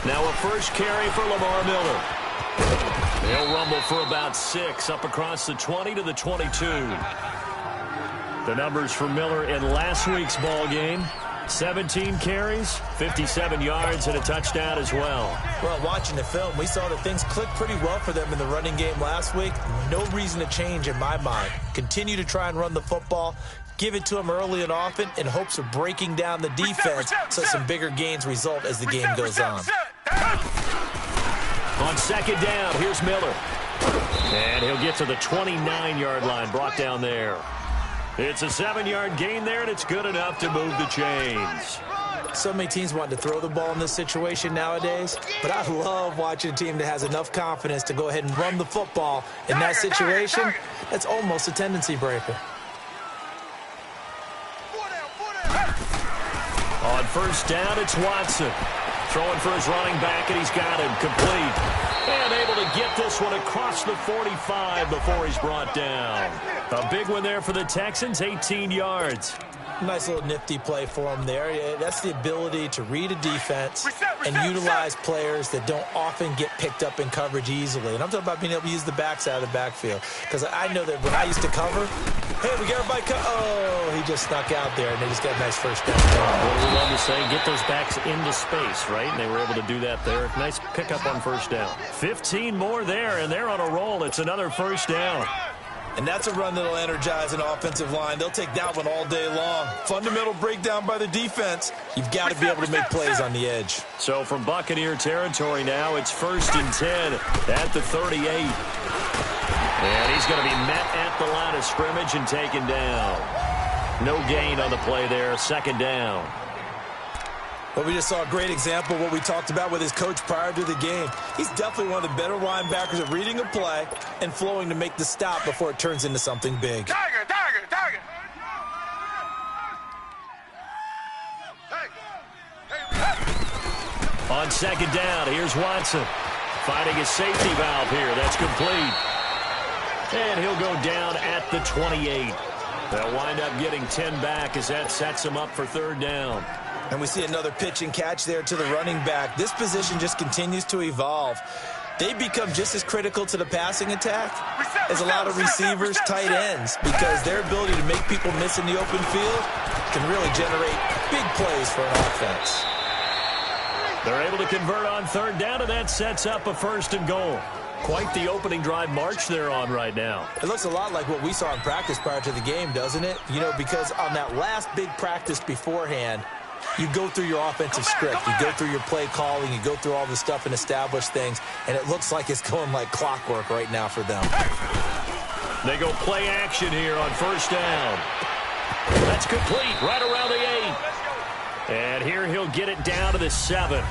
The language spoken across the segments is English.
Now a first carry for Lamar Miller. They'll rumble for about 6 up across the 20 to the 22. The numbers for Miller in last week's ball game: 17 carries, 57 yards, and a touchdown as well. Well, watching the film, we saw that things clicked pretty well for them in the running game last week. No reason to change in my mind. Continue to try and run the football. Give it to them early and often in hopes of breaking down the defense so some bigger gains result as the game goes on. On second down, here's Miller. And he'll get to the 29-yard line, brought down there. It's a 7-yard gain there, and it's good enough to move the chains. So many teams want to throw the ball in this situation nowadays, but I love watching a team that has enough confidence to go ahead and run the football. In that situation, that's almost a tendency breaker. On first down, it's Watson. Throwing for his running back, and he's got him complete. And able to get this one across the 45 before he's brought down. A big one there for the Texans, 18 yards. Nice little nifty play for him there. Yeah, that's the ability to read a defense and utilize players that don't often get picked up in coverage easily. And I'm talking about being able to use the backs out of the backfield. Because I know that when I used to cover, hey, we got everybody oh, he just snuck out there, and they just got a nice first down. What do we love to say? Get those backs into space, right? And they were able to do that there. Nice pickup on first down. 15 more there, and they're on a roll. It's another first down. And that's a run that'll energize an offensive line. They'll take that one all day long. Fundamental breakdown by the defense. You've got to be able to make plays on the edge. So from Buccaneer territory now, it's 1st and 10 at the 38. And he's going to be met at the line of scrimmage and taken down. No gain on the play there, 2nd down. Well, we just saw a great example of what we talked about with his coach prior to the game. He's definitely one of the better linebackers at reading a play and flowing to make the stop before it turns into something big. Tiger! On 2nd down, here's Watson. Finding his safety valve here. That's complete. And he'll go down at the 28. They'll wind up getting 10 back as that sets him up for 3rd down. And we see another pitch and catch there to the running back. This position just continues to evolve. They become just as critical to the passing attack as a lot of receivers, tight ends, because their ability to make people miss in the open field can really generate big plays for an offense. They're able to convert on 3rd down, and that sets up a 1st and goal. Quite the opening drive march they're on right now. It looks a lot like what we saw in practice prior to the game, doesn't it? You know, because on that last big practice beforehand, you go through your offensive script. You go through your play calling. You go through all the stuff and establish things. And it looks like it's going like clockwork right now for them. They go play action here on 1st down. That's complete right around the 8. And here he'll get it down to the 7.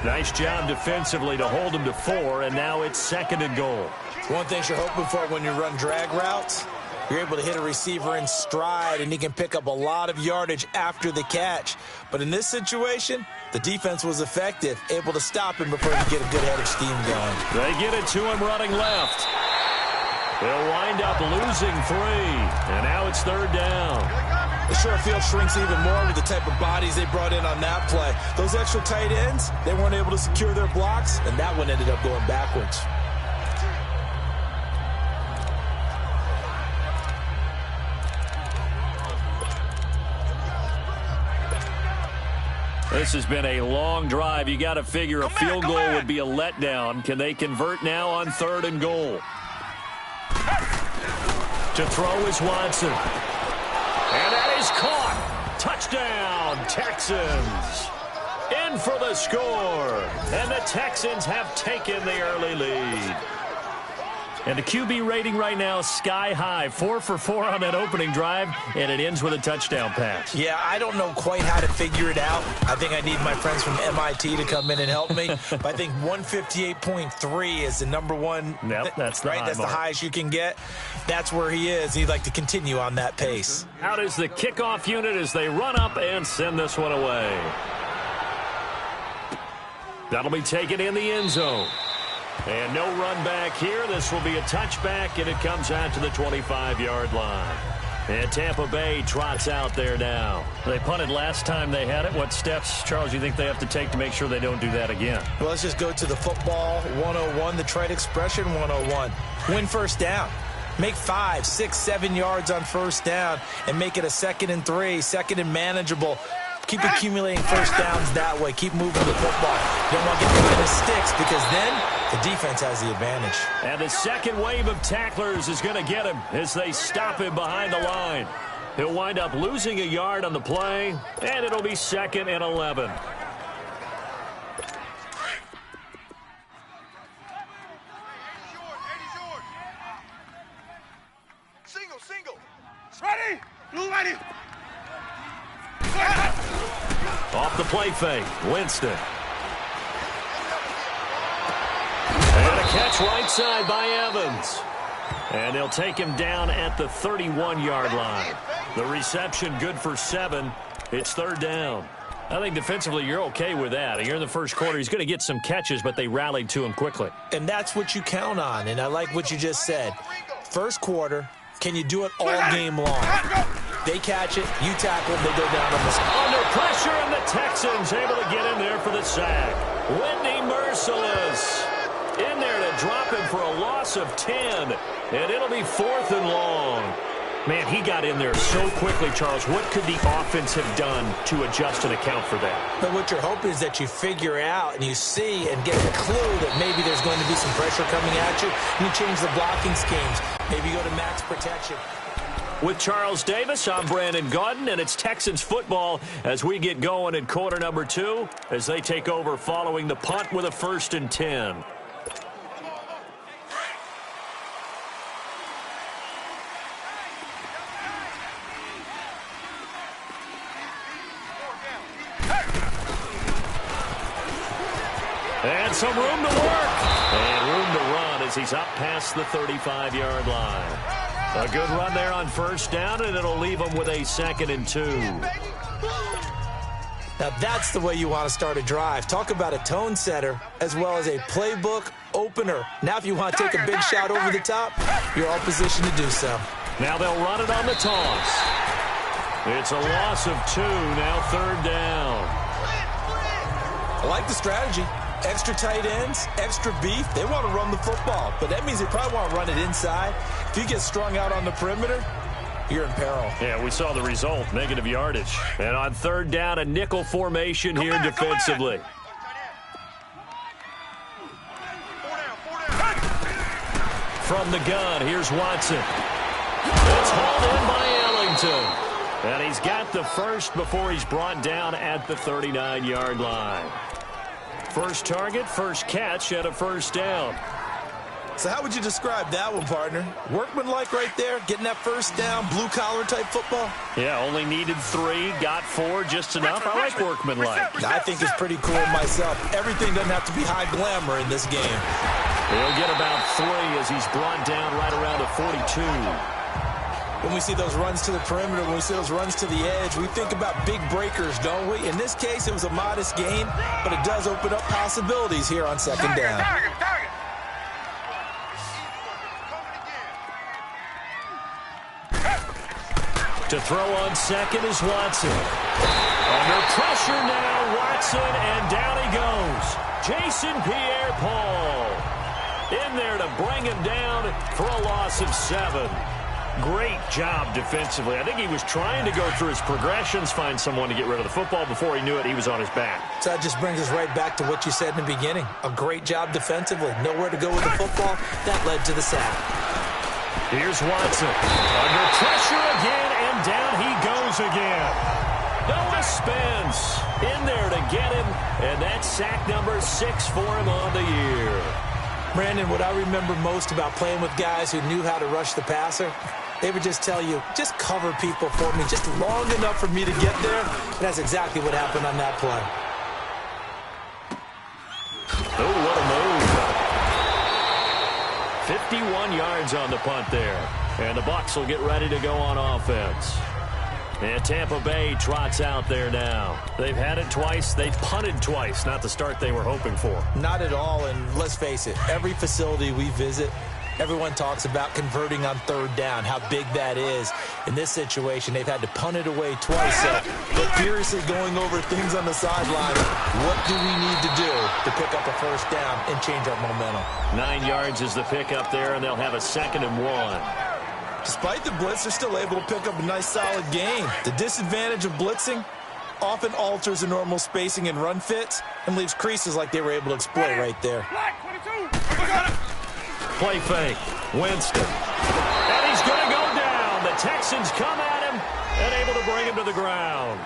Nice job defensively to hold him to 4. And now it's 2nd and goal. One thing you're hoping for when you run drag routes, you're able to hit a receiver in stride, and he can pick up a lot of yardage after the catch. But in this situation, the defense was effective, able to stop him before he could get a good head of steam going. They get it to him running left. They'll wind up losing 3, and now it's 3rd down. The short field shrinks even more with the type of bodies they brought in on that play. Those extra tight ends, they weren't able to secure their blocks, and that one ended up going backwards. This has been a long drive. You got to figure a field goal would be a letdown. Can they convert now on 3rd and goal? To throw is Watson. And that is caught. Touchdown, Texans. In for the score. And the Texans have taken the early lead. And the QB rating right now, sky high. 4 for 4 on that opening drive, and it ends with a touchdown pass. Yeah, I don't know quite how to figure it out. I think I need my friends from MIT to come in and help me. But I think 158.3 is the number one. Yep, that's the right. high That's mark. The highest you can get. That's where he is. He'd like to continue on that pace. Out is the kickoff unit as they run up and send this one away. That'll be taken in the end zone. And no run back here. This will be a touchback, and it comes out to the 25-yard line. And Tampa Bay trots out there now. They punted last time they had it. What steps, Charles, do you think they have to take to make sure they don't do that again? Well, let's just go to the football 101, the trade expression 101. Win first down. Make 5, 6, 7 yards on first down and make it a 2nd and 3, 2nd and manageable. Keep accumulating first downs that way. Keep moving the football. You don't want to get behind the sticks because then the defense has the advantage. And the second wave of tacklers is going to get him as they stop him behind the line. He'll wind up losing a yard on the play, and it'll be 2nd and 11. Single. Ready? Blue ready. Off the play fake, Winston. And a catch right side by Evans. And they'll take him down at the 31-yard line. The reception good for 7. It's 3rd down. I think defensively you're okay with that. You're in the first quarter. He's going to get some catches, but they rallied to him quickly. And that's what you count on, and I like what you just said. First quarter, can you do it all game long? They catch it, you tackle, they go down on the side. Under pressure, and the Texans able to get in there for the sack. Whitney Merciless in there to drop him for a loss of 10. And it'll be 4th and long. Man, he got in there so quickly, Charles. What could the offense have done to adjust and account for that? But what you're hoping is that you figure out and you see and get a clue that maybe there's going to be some pressure coming at you, and you change the blocking schemes. Maybe you go to max protection. With Charles Davis, I'm Brandon Gaudin, and it's Texans football as we get going in quarter number 2 as they take over following the punt with a 1st and 10. And some room to work. And room to run as he's up past the 35-yard line. A good run there on first down, and it'll leave him with a 2nd and 2. Now that's the way you want to start a drive. Talk about a tone setter as well as a playbook opener. Now if you want to take a big shot over the top, you're all positioned to do so. Now they'll run it on the toss. It's a loss of 2, now 3rd down. I like the strategy. Extra tight ends, extra beef. They want to run the football, but that means they probably want to run it inside. If you get strung out on the perimeter, you're in peril. Yeah, we saw the result, negative yardage. And on 3rd down, a nickel formation here defensively. From the gun, here's Watson. It's hauled in by Ellington. And he's got the first before he's brought down at the 39-yard line. First target, first catch at a 1st down. So how would you describe that one, partner? Workmanlike right there, getting that 1st down, blue-collar type football? Yeah, only needed 3, got 4, just enough. I like workmanlike. I think it's pretty cool myself. Everything doesn't have to be high glamour in this game. He'll get about 3 as he's brought down right around the 42. When we see those runs to the perimeter, when we see those runs to the edge, we think about big breakers, don't we? In this case, it was a modest gain, but it does open up possibilities here on 2nd down. To throw on 2nd is Watson. Under pressure now, Watson, and down he goes. Jason Pierre-Paul in there to bring him down for a loss of 7. Great job defensively. I think he was trying to go through his progressions, find someone to get rid of the football. Before he knew it, he was on his back. So that just brings us right back to what you said in the beginning. A great job defensively. Nowhere to go with the football. That led to the sack. Here's Watson. Under pressure again, and down he goes again. Noah Spence in there to get him, and that's sack number 6 for him on the year. Brandon, what I remember most about playing with guys who knew how to rush the passer, they would just tell you, just cover people for me, just long enough for me to get there. And that's exactly what happened on that play. Oh, what a move. 51 yards on the punt there. And the Bucs will get ready to go on offense. And Tampa Bay trots out there now. They've had it twice. They've punted twice. Not the start they were hoping for. Not at all. And let's face it, every facility we visit, Everyone talks about converting on third down, how big that is. In this situation, they've had to punt it away twice. So they're furiously going over things on the sideline. What do we need to do to pick up a first down and change our momentum? 9 yards is the pickup there, and they'll have a 2nd and 1. Despite the blitz, they're still able to pick up a nice, solid gain. The disadvantage of blitzing often alters the normal spacing and run fits and leaves creases like they were able to exploit right there. Play fake. Winston. And he's going to go down. The Texans come at him and able to bring him to the ground.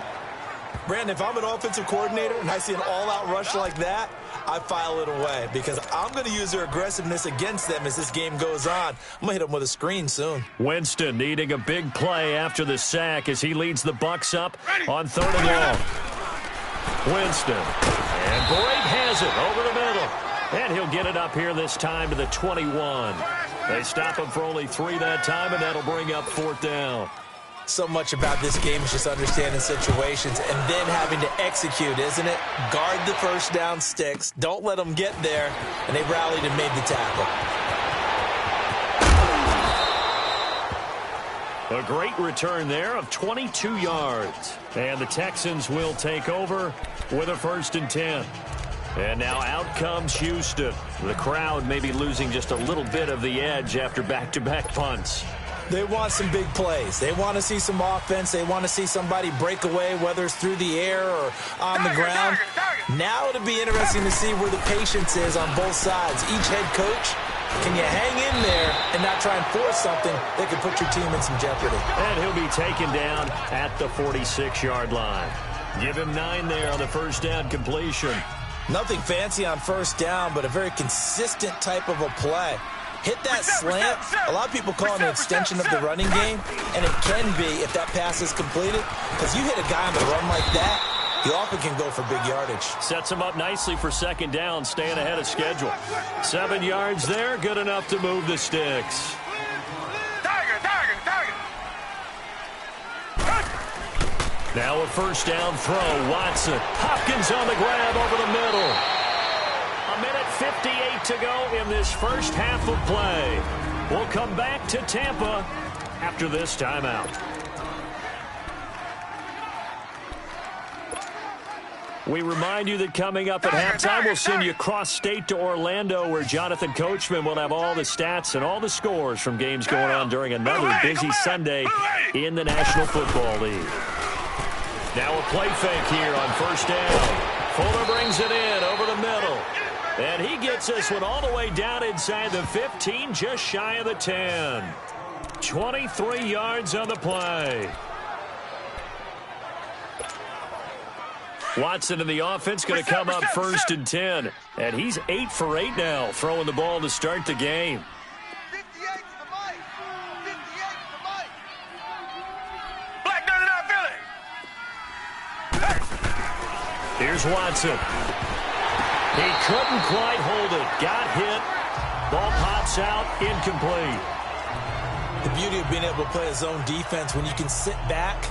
Brandon, if I'm an offensive coordinator and I see an all-out rush like that, I file it away because I'm going to use their aggressiveness against them as this game goes on. I'm going to hit them with a screen soon. Winston needing a big play after the sack as he leads the Bucs up on 3rd and long. Winston. And Brake has it over the middle. And he'll get it up here this time to the 21. They stop him for only 3 that time, and that'll bring up 4th down. So much about this game is just understanding situations and then having to execute, isn't it? Guard the first down sticks. Don't let them get there. And they rallied and made the tackle. A great return there of 22 yards. And the Texans will take over with a 1st and 10. And now out comes Houston. The crowd may be losing just a little bit of the edge after back-to-back punts. They want some big plays. They want to see some offense. They want to see somebody break away, whether it's through the air or on the ground. Now it'll be interesting to see where the patience is on both sides. Each head coach, can you hang in there and not try and force something that could put your team in some jeopardy? And he'll be taken down at the 46-yard line. Give him 9 there on the first down completion. Nothing fancy on first down, but a very consistent type of a play. Hit that slant. A lot of people call it an extension of the running game, and it can be if that pass is completed, because you hit a guy on the run like that, he often can go for big yardage. Sets him up nicely for 2nd down, staying ahead of schedule. 7 yards there, good enough to move the sticks. Now a first down throw. Watson. Hopkins on the grab over the middle. 1:58 to go in this first half of play. We'll come back to Tampa after this timeout. We remind you that coming up at halftime, we'll send you cross-state to Orlando, where Jonathan Coachman will have all the stats and all the scores from games going on during another busy Sunday in the National Football League. Now a play fake here on first down. Fuller brings it in over the middle. And he gets this one all the way down inside the 15, just shy of the 10. 23 yards on the play. Watson in the offense going to come up 1st and 10. And he's 8 for 8 now, throwing the ball to start the game. 58 to the mic. 58 to the mic. Black 99 Philly. Here's Watson. He couldn't quite hold it. Got hit. Ball pops out. Incomplete. The beauty of being able to play a zone defense when you can sit back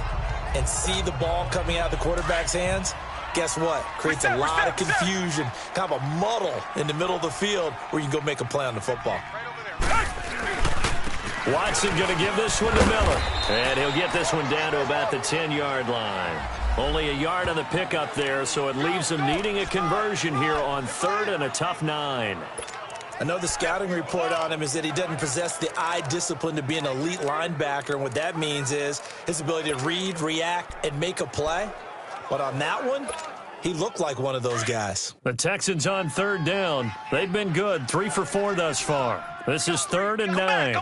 and see the ball coming out of the quarterback's hands, guess what? Creates a lot of confusion, kind of a muddle in the middle of the field where you can go make a play on the football. Watson going to give this one to Miller. And he'll get this one down to about the 10-yard line. Only a yard on the pickup there, so it leaves him needing a conversion here on 3rd and a tough 9. I know the scouting report on him is that he doesn't possess the eye discipline to be an elite linebacker, and what that means is his ability to read, react, and make a play. But on that one, he looked like one of those guys. The Texans on 3rd down. They've been good, 3 for 4 thus far. This is 3rd and 9.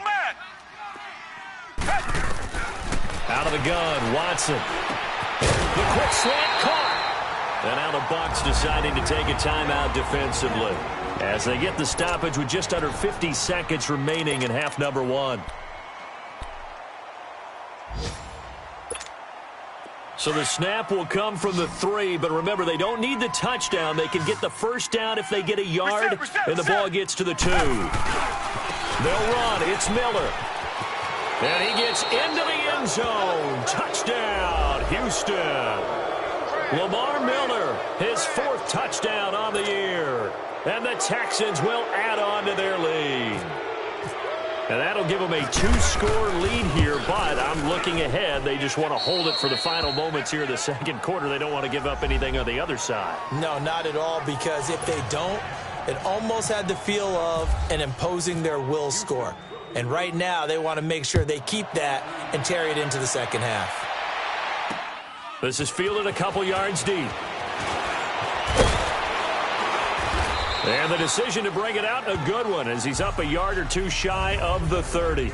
Out of the gun, Watson. The quick slant caught. And now the Bucs deciding to take a timeout defensively as they get the stoppage with just under 50 seconds remaining in half number 1. So the snap will come from the 3, but remember, they don't need the touchdown. They can get the first down if they get a yard, and the ball gets to the 2. They'll run. It's Miller. And he gets into the end zone. Touchdown, Houston. Lamar Miller, his 4th touchdown on the year. And the Texans will add on to their lead. And that'll give them a 2-score lead here, but I'm looking ahead. They just want to hold it for the final moments here in the second quarter. They don't want to give up anything on the other side. No, not at all, because if they don't, it almost had the feel of an imposing their will score. And right now, they want to make sure they keep that and carry it into the second half. This is fielded a couple yards deep. And the decision to bring it out, a good one, as he's up a yard or two shy of the 30.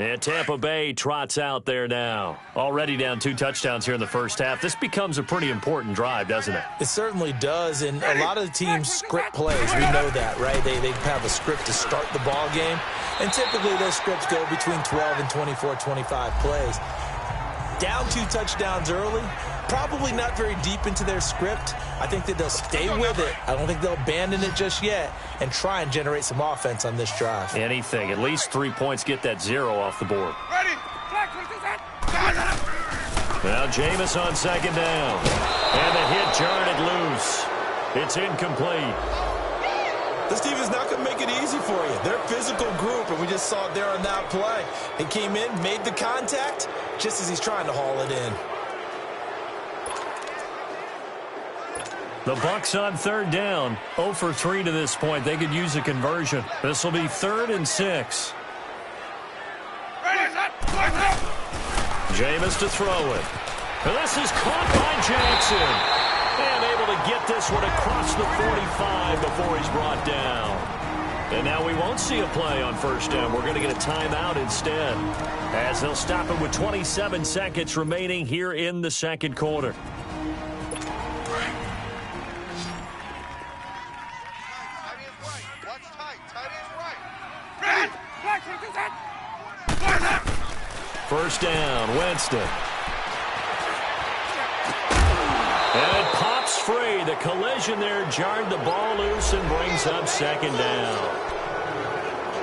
And Tampa Bay trots out there now. Already down 2 touchdowns here in the first half. This becomes a pretty important drive, doesn't it? It certainly does, and a lot of the teams script plays. We know that, right? They have a script to start the ball game, and typically those scripts go between 12 and 24, 25 plays. Down 2 touchdowns early, probably not very deep into their script. I think that they'll stay with it. I don't think they'll abandon it just yet and try and generate some offense on this drive. Anything. At least 3 points, get that 0 off the board. Ready? Now Jameis on second down. And the hit jarred it loose. It's incomplete. This team is not going to make it easy for you. They're a physical group, and we just saw it there on that play. He came in, made the contact, just as he's trying to haul it in. The Bucs on third down. 0 for 3 to this point. They could use a conversion. This will be 3rd and 6. Jameis to throw it. And this is caught by Jackson. And able to get this one across the 45 before he's brought down. And now we won't see a play on first down. We're going to get a timeout instead, as they'll stop it with 27 seconds remaining here in the second quarter. First down, Winston. And it pops free. The collision there jarred the ball loose and brings up second down.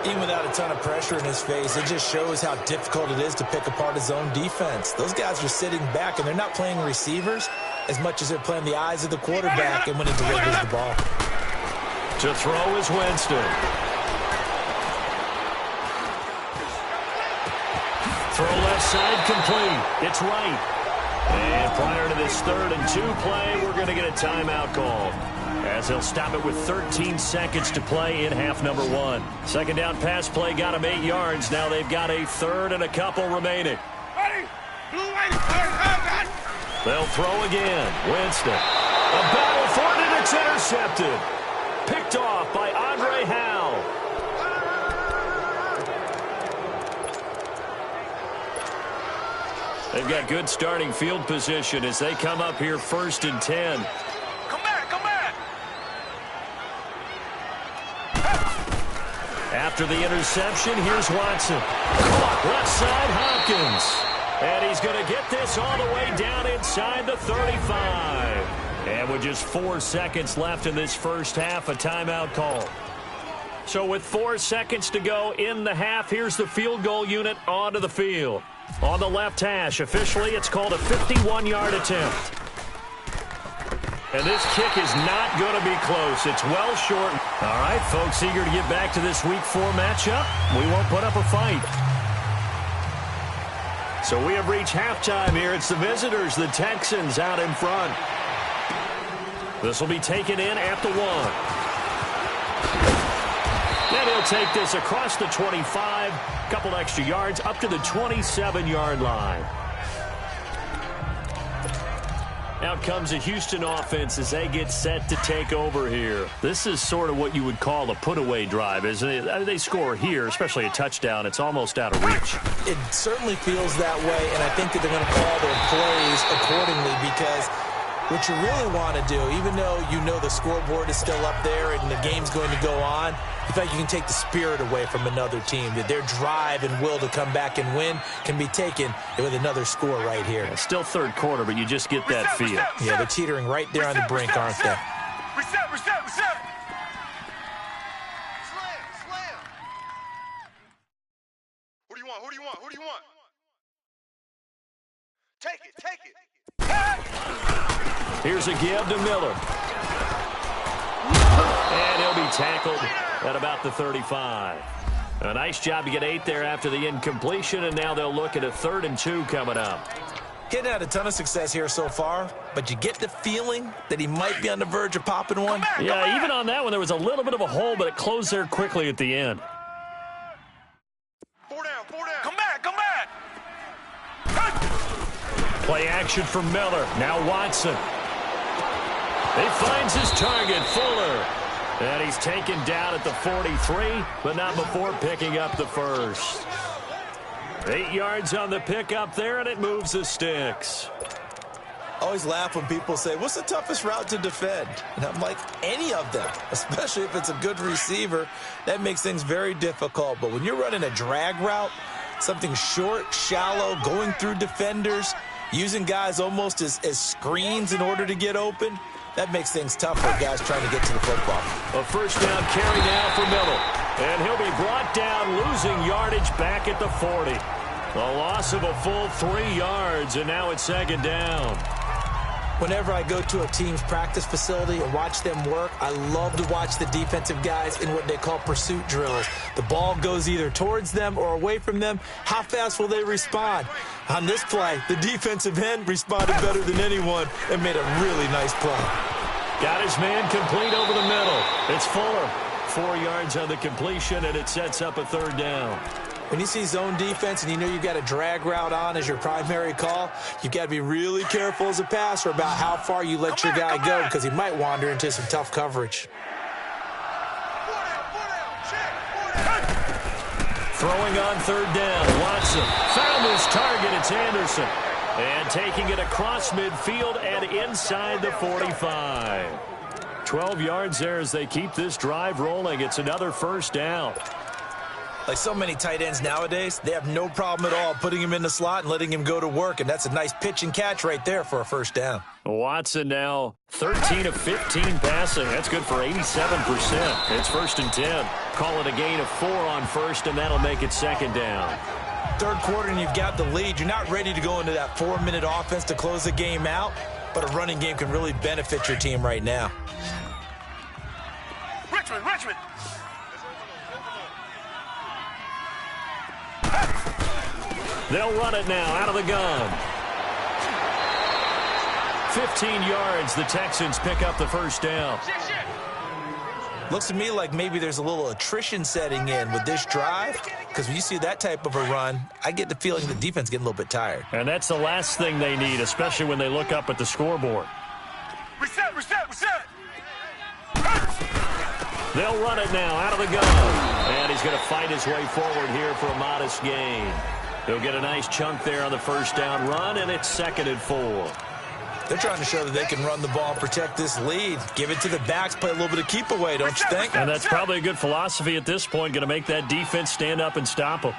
Even without a ton of pressure in his face, it just shows how difficult it is to pick apart his own defense. Those guys are sitting back, and they're not playing receivers as much as they're playing the eyes of the quarterback and when he delivers the ball. To throw is Winston. Throw left side complete. It's right. And prior to this 3rd and 2 play, we're going to get a timeout call, as they'll stop it with 13 seconds to play in half number 1. Second down pass play got them 8 yards. Now they've got a 3rd and a couple remaining. They'll throw again. Winston. A battle for it, and it's intercepted. Picked off by Andre Howell. They've got good starting field position as they come up here 1st and 10. Come back. After the interception, here's Watson. Caught left side, Hopkins. And he's going to get this all the way down inside the 35. And with just 4 seconds left in this first half, a timeout call. So with 4 seconds to go in the half, here's the field goal unit onto the field. On the left hash, officially, it's called a 51-yard attempt. And this kick is not going to be close. It's well short. All right, folks, eager to get back to this Week 4 matchup. We won't put up a fight. So we have reached halftime here. It's the visitors, the Texans, out in front. This will be taken in at the 1. And he'll take this across the 25, couple extra yards, up to the 27-yard line. Out comes the Houston offense as they get set to take over here. This is sort of what you would call a put-away drive, isn't it? I mean, they score here, especially a touchdown. It's almost out of reach. It certainly feels that way, and I think that they're going to call their plays accordingly, because what you really want to do, even though you know the scoreboard is still up there and the game's going to go on, you feel like you can take the spirit away from another team, that their drive and will to come back and win can be taken with another score right here. It's still third quarter, but you just get that feel. Yeah, they're teetering right there on the brink, aren't they? Reset. Slam. Who do you want? Take it. Here's a give to Miller. And he'll be tackled at about the 35. A nice job to get 8 there after the incompletion, and now they'll look at a 3rd and 2 coming up. Hitting had a ton of success here so far, but you get the feeling that he might be on the verge of popping one. Yeah, even on that one, there was a little bit of a hole, but it closed there quickly at the end. 4 down. Come back. Play action for Miller. Now Watson. He finds his target, Fuller. And he's taken down at the 43, but not before picking up the first. 8 yards on the pickup there, and it moves the sticks. I always laugh when people say, what's the toughest route to defend? And I'm like, any of them, especially if it's a good receiver. That makes things very difficult. But when you're running a drag route, something short, shallow, going through defenders, using guys almost as screens in order to get open, that makes things tough for guys trying to get to the football. A first down carry now for Miller. And he'll be brought down, losing yardage back at the 40. A loss of a full 3 yards, and now it's 2nd down. Whenever I go to a team's practice facility and watch them work, I love to watch the defensive guys in what they call pursuit drills. The ball goes either towards them or away from them. How fast will they respond? On this play, the defensive end responded better than anyone and made a really nice play. Got his man complete over the middle. It's Fuller. 4 yards on the completion, and it sets up a 3rd down. When you see zone defense and you know you've got a drag route on as your primary call, you've got to be really careful as a passer about how far you let your guy go because he might wander into some tough coverage. Throwing on 3rd down, Watson found his target. It's Anderson. And taking it across midfield and inside the 45. 12 yards there as they keep this drive rolling. It's another 1st down. Like so many tight ends nowadays, they have no problem at all putting him in the slot and letting him go to work, and that's a nice pitch and catch right there for a 1st down. Watson now 13 of 15 passing. That's good for 87%. It's 1st and 10. Call it a gain of 4 on 1st, and that'll make it 2nd down. 3rd quarter and you've got the lead. You're not ready to go into that 4-minute offense to close the game out, but a running game can really benefit your team right now. Richmond. They'll run it now out of the gun. 15 yards. The Texans pick up the 1st down. Looks to me like maybe there's a little attrition setting in with this drive, because when you see that type of a run, I get the feeling the defense is getting a little bit tired. And that's the last thing they need, especially when they look up at the scoreboard. Reset. They'll run it now out of the gun. And he's going to fight his way forward here for a modest gain. He'll get a nice chunk there on the 1st down run, and it's 2nd and 4. They're trying to show that they can run the ball and protect this lead. Give it to the backs, play a little bit of keep away, don't you think? And that's probably a good philosophy at this point, going to make that defense stand up and stop them.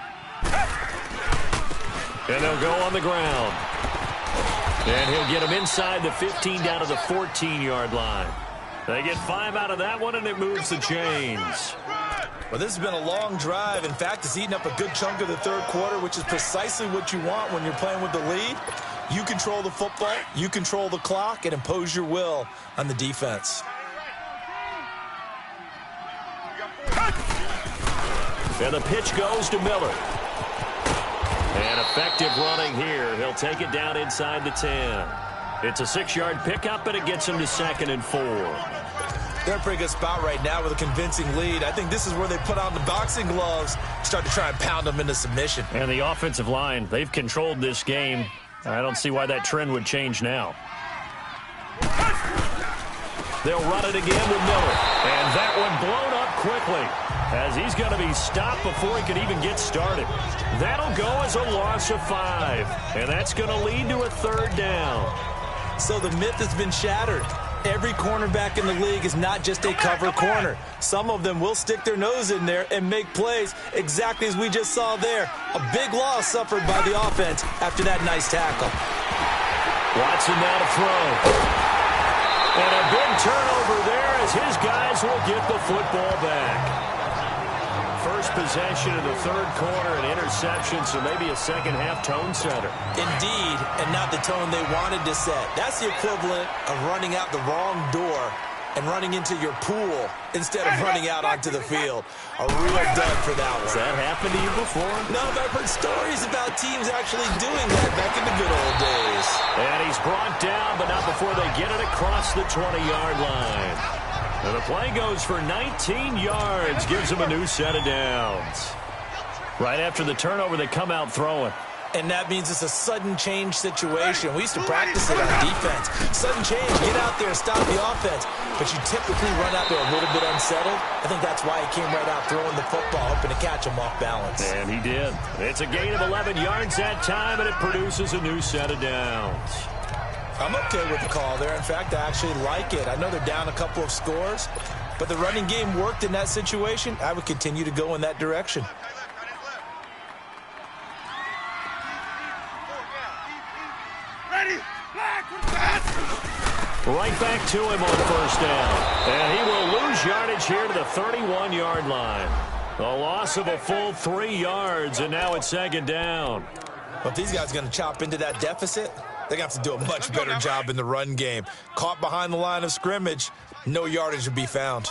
And they'll go on the ground. And he'll get them inside the 15 down to the 14-yard line. They get 5 out of that one, and it moves the chains. Well, this has been a long drive. In fact, it's eaten up a good chunk of the 3rd quarter, which is precisely what you want when you're playing with the lead. You control the football, you control the clock, and impose your will on the defense. And the pitch goes to Miller. And effective running here. He'll take it down inside the 10. It's a 6-yard pickup, and it gets him to 2nd and 4. They're in a pretty good spot right now with a convincing lead. I think this is where they put on the boxing gloves, start to try and pound them into submission. And the offensive line, they've controlled this game. I don't see why that trend would change now. They'll run it again with Miller. And that one blown up quickly as he's going to be stopped before he could even get started. That'll go as a loss of 5. And that's going to lead to a 3rd down. So the myth has been shattered. Every cornerback in the league is not just a cover corner. Some of them will stick their nose in there and make plays exactly as we just saw there. A big loss suffered by the offense after that nice tackle. Watson now to throw. And a big turnover there as his guys will get the football back. first possession of the third quarter, an interception, so maybe a second-half tone setter. Indeed, and not the tone they wanted to set. That's the equivalent of running out the wrong door and running into your pool instead of running out onto the field. A real dud for that one. Has that happened to you before? No, but I've heard stories about teams actually doing that back in the good old days. And he's brought down, but not before they get it across the 20-yard line. And the play goes for 19 yards, gives him a new set of downs. Right after the turnover, they come out throwing. And that means it's a sudden change situation. We used to practice it on defense. Sudden change, get out there, stop the offense. But you typically run out there a little bit unsettled. I think that's why he came right out throwing the football, hoping to catch him off balance. And he did. It's a gain of 11 yards that time, and it produces a new set of downs. I'm okay with the call there. In fact, I actually like it. I know they're down a couple of scores, but the running game worked in that situation. I would continue to go in that direction. Right back to him on first down. And he will lose yardage here to the 31-yard line. A loss of a full 3 yards, and now it's second down. Well, if these guys are going to chop into that deficit, they're going to have to do a much better job in the run game. Caught behind the line of scrimmage, no yardage would be found.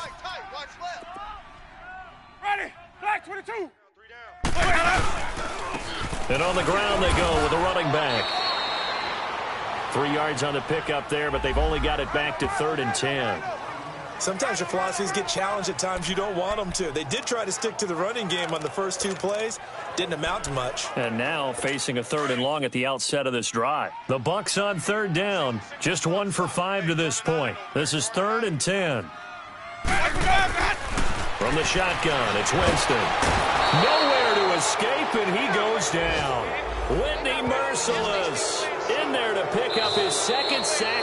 Ready, black 22. And on the ground they go with the running back. 3 yards on the pickup there, but they've only got it back to 3rd and 10. Sometimes your philosophies get challenged at times you don't want them to. They did try to stick to the running game on the first 2 plays. Didn't amount to much. And now facing a 3rd and long at the outset of this drive. The Bucs on 3rd down. Just 1 for 5 to this point. This is 3rd and 10. From the shotgun, it's Winston. Nowhere to escape, and he goes down. Whitney Merciless in there to pick up his 2nd sack